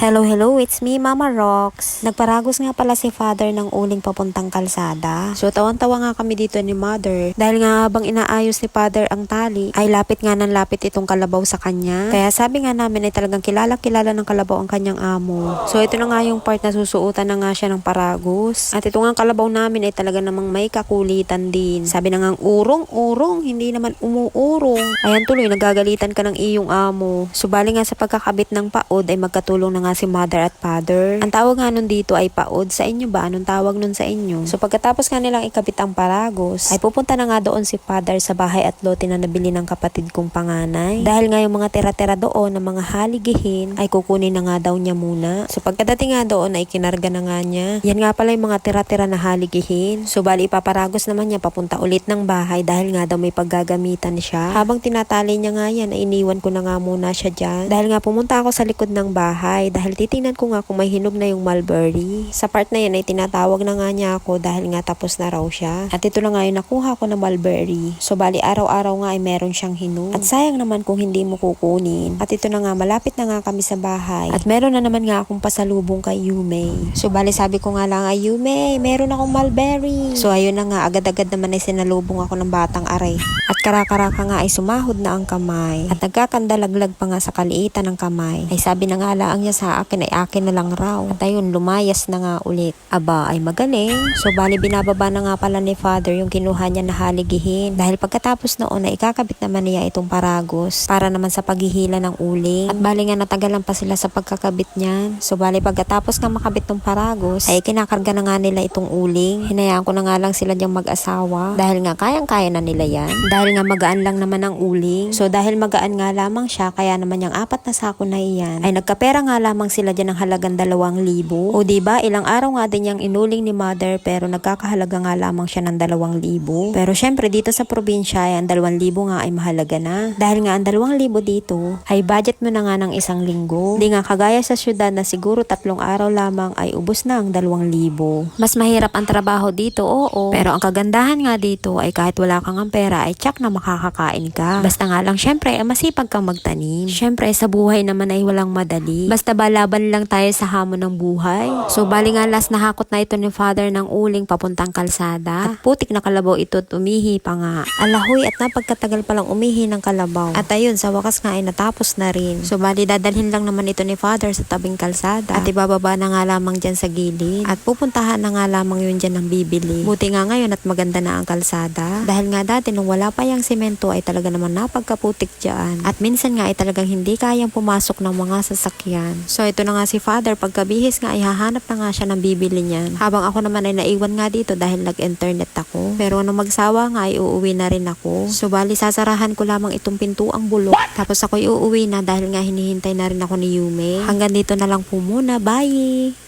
Hello, it's me, Mama Rox. Nagparagos nga pala si Father ng uling papuntang kalsada. So, tawan-tawa nga kami dito ni Mother. Dahil nga habang inaayos ni Father ang tali, ay lapit nga ng lapit itong kalabaw sa kanya. Kaya sabi nga namin ay talagang kilala ng kalabaw ang kanyang amo. So, ito na nga yung part na susuotan na nga siya ng paragos. At ito nga kalabaw namin ay talaga namang may kakulitan din. Sabi na nga, urong, hindi naman umuurong. Ayan tuloy, nagagalitan ka ng iyong amo. Subali nga sa pagkakabit ng paod ay magkatulong na nga si Mother at Father. Ang tawag nga nun dito ay paod. Sa inyo ba? Anong tawag nun sa inyo? So pagkatapos nga nilang ikabit ang paragos, ay pupunta na nga doon si Father sa bahay at lote na nabili ng kapatid kong panganay. Dahil nga yung mga tira-tira doon ng mga haligihin ay kukunin na nga daw niya muna. So pagkadating nga doon ay kinarga na nga niya. Yan nga pala yung mga tira-tira na haligihin. So bali ipaparagos naman niya papunta ulit ng bahay dahil nga daw may paggagamitan siya. Habang tinatali niya nga yan ay iniwan ko na nga muna siya dyan. Dahil nga pumunta ako sa likod ng bahay dahil titingnan ko nga kung may hinog na yung mulberry. Sa part na yan ay tinatawag na nga niya ako dahil nga tapos na raw siya. At ito na nga yung nakuha ko na mulberry. So bali araw-araw nga ay meron siyang hinog. At sayang naman kung hindi mo kukunin. At ito na nga malapit na nga kami sa bahay. At meron na naman nga akong pasalubong kay Yume. So bali sabi ko nga lang ay Yume, meron akong mulberry. So ayun na nga agad-agad naman ay sinalubong ako ng batang aray. At karakaraka nga ay sumahod na ang kamay. At nagkakandalaglag pa nga sa kaliitan ng kamay. Ay sabi na nga laang niya sa akin ay akin na lang raw. At ayun, lumayas na nga ulit. Aba, ay magaling. So, bali binababa na nga pala ni Father yung kinuha niya na haligihin. Dahil pagkatapos noon ay ikakabit naman niya itong paragos para naman sa paghihila ng uling. At bali nga natagalan pa sila sa pagkakabit niyan. So, bali pagkatapos nga makabit ng paragos, ay kinakarga na nga nila itong uling. Hinayaan ko na nga lang sila diyang mag-asawa. Dahil nga kayang-kaya na nila yan. Dahil nga magaan lang naman ang uling. So, dahil magaan nga lamang siya, kaya naman yung 4 na sako na iyan, ay nagkapera nga lamang sila dyan ng halagang 2,000. O diba, ilang araw nga din yung inuling ni Mother pero nagkakahalaga nga lamang siya ng 2,000. Pero syempre dito sa probinsya ay ang 2,000 nga ay mahalaga na. Dahil nga ang 2,000 dito ay budget mo na nga ng 1 linggo. Di nga kagaya sa syudad na siguro 3 araw lamang ay ubos na ang 2,000. Mas mahirap ang trabaho dito, oo. Pero ang kagandahan nga dito ay kahit wala kang ang pera ay tsak na makakakain ka. Basta nga lang syempre ay masipag kang magtanim. Syempre sa buhay naman ay walang madali. Basta ba laban lang tayo sa hamon ng buhay. So bali nga last nahakot na ito ni Father ng uling papuntang kalsada. At putik na kalabaw ito at umihi pa nga. Alahoy at napagkatagal palang umihi ng kalabaw. At ayun sa wakas nga ay natapos na rin. So bali dadalhin lang naman ito ni Father sa tabing kalsada. At ibababa na nga lamang dyan sa gilid. At pupuntahan na nga lamang yun dyan ng bibili. Buti nga ngayon at maganda na ang kalsada. Dahil nga dati nung wala pa yung semento ay talaga naman napagkaputik dyan. At minsan nga ay talagang hindi kayang pumasok ng mga sasakyan. So ito na nga si Father, pagkabihis nga ay hahanap na nga siya ng bibili niyan. Habang ako naman ay naiwan nga dito dahil nag-internet ako. Pero nung magsawa nga ay uuwi na rin ako. So bali sasarahan ko lamang itong pintuang bulok. Tapos ako'y uuwi na dahil nga hinihintay na rin ako ni Yume. Hanggang dito na lang po muna. Bye!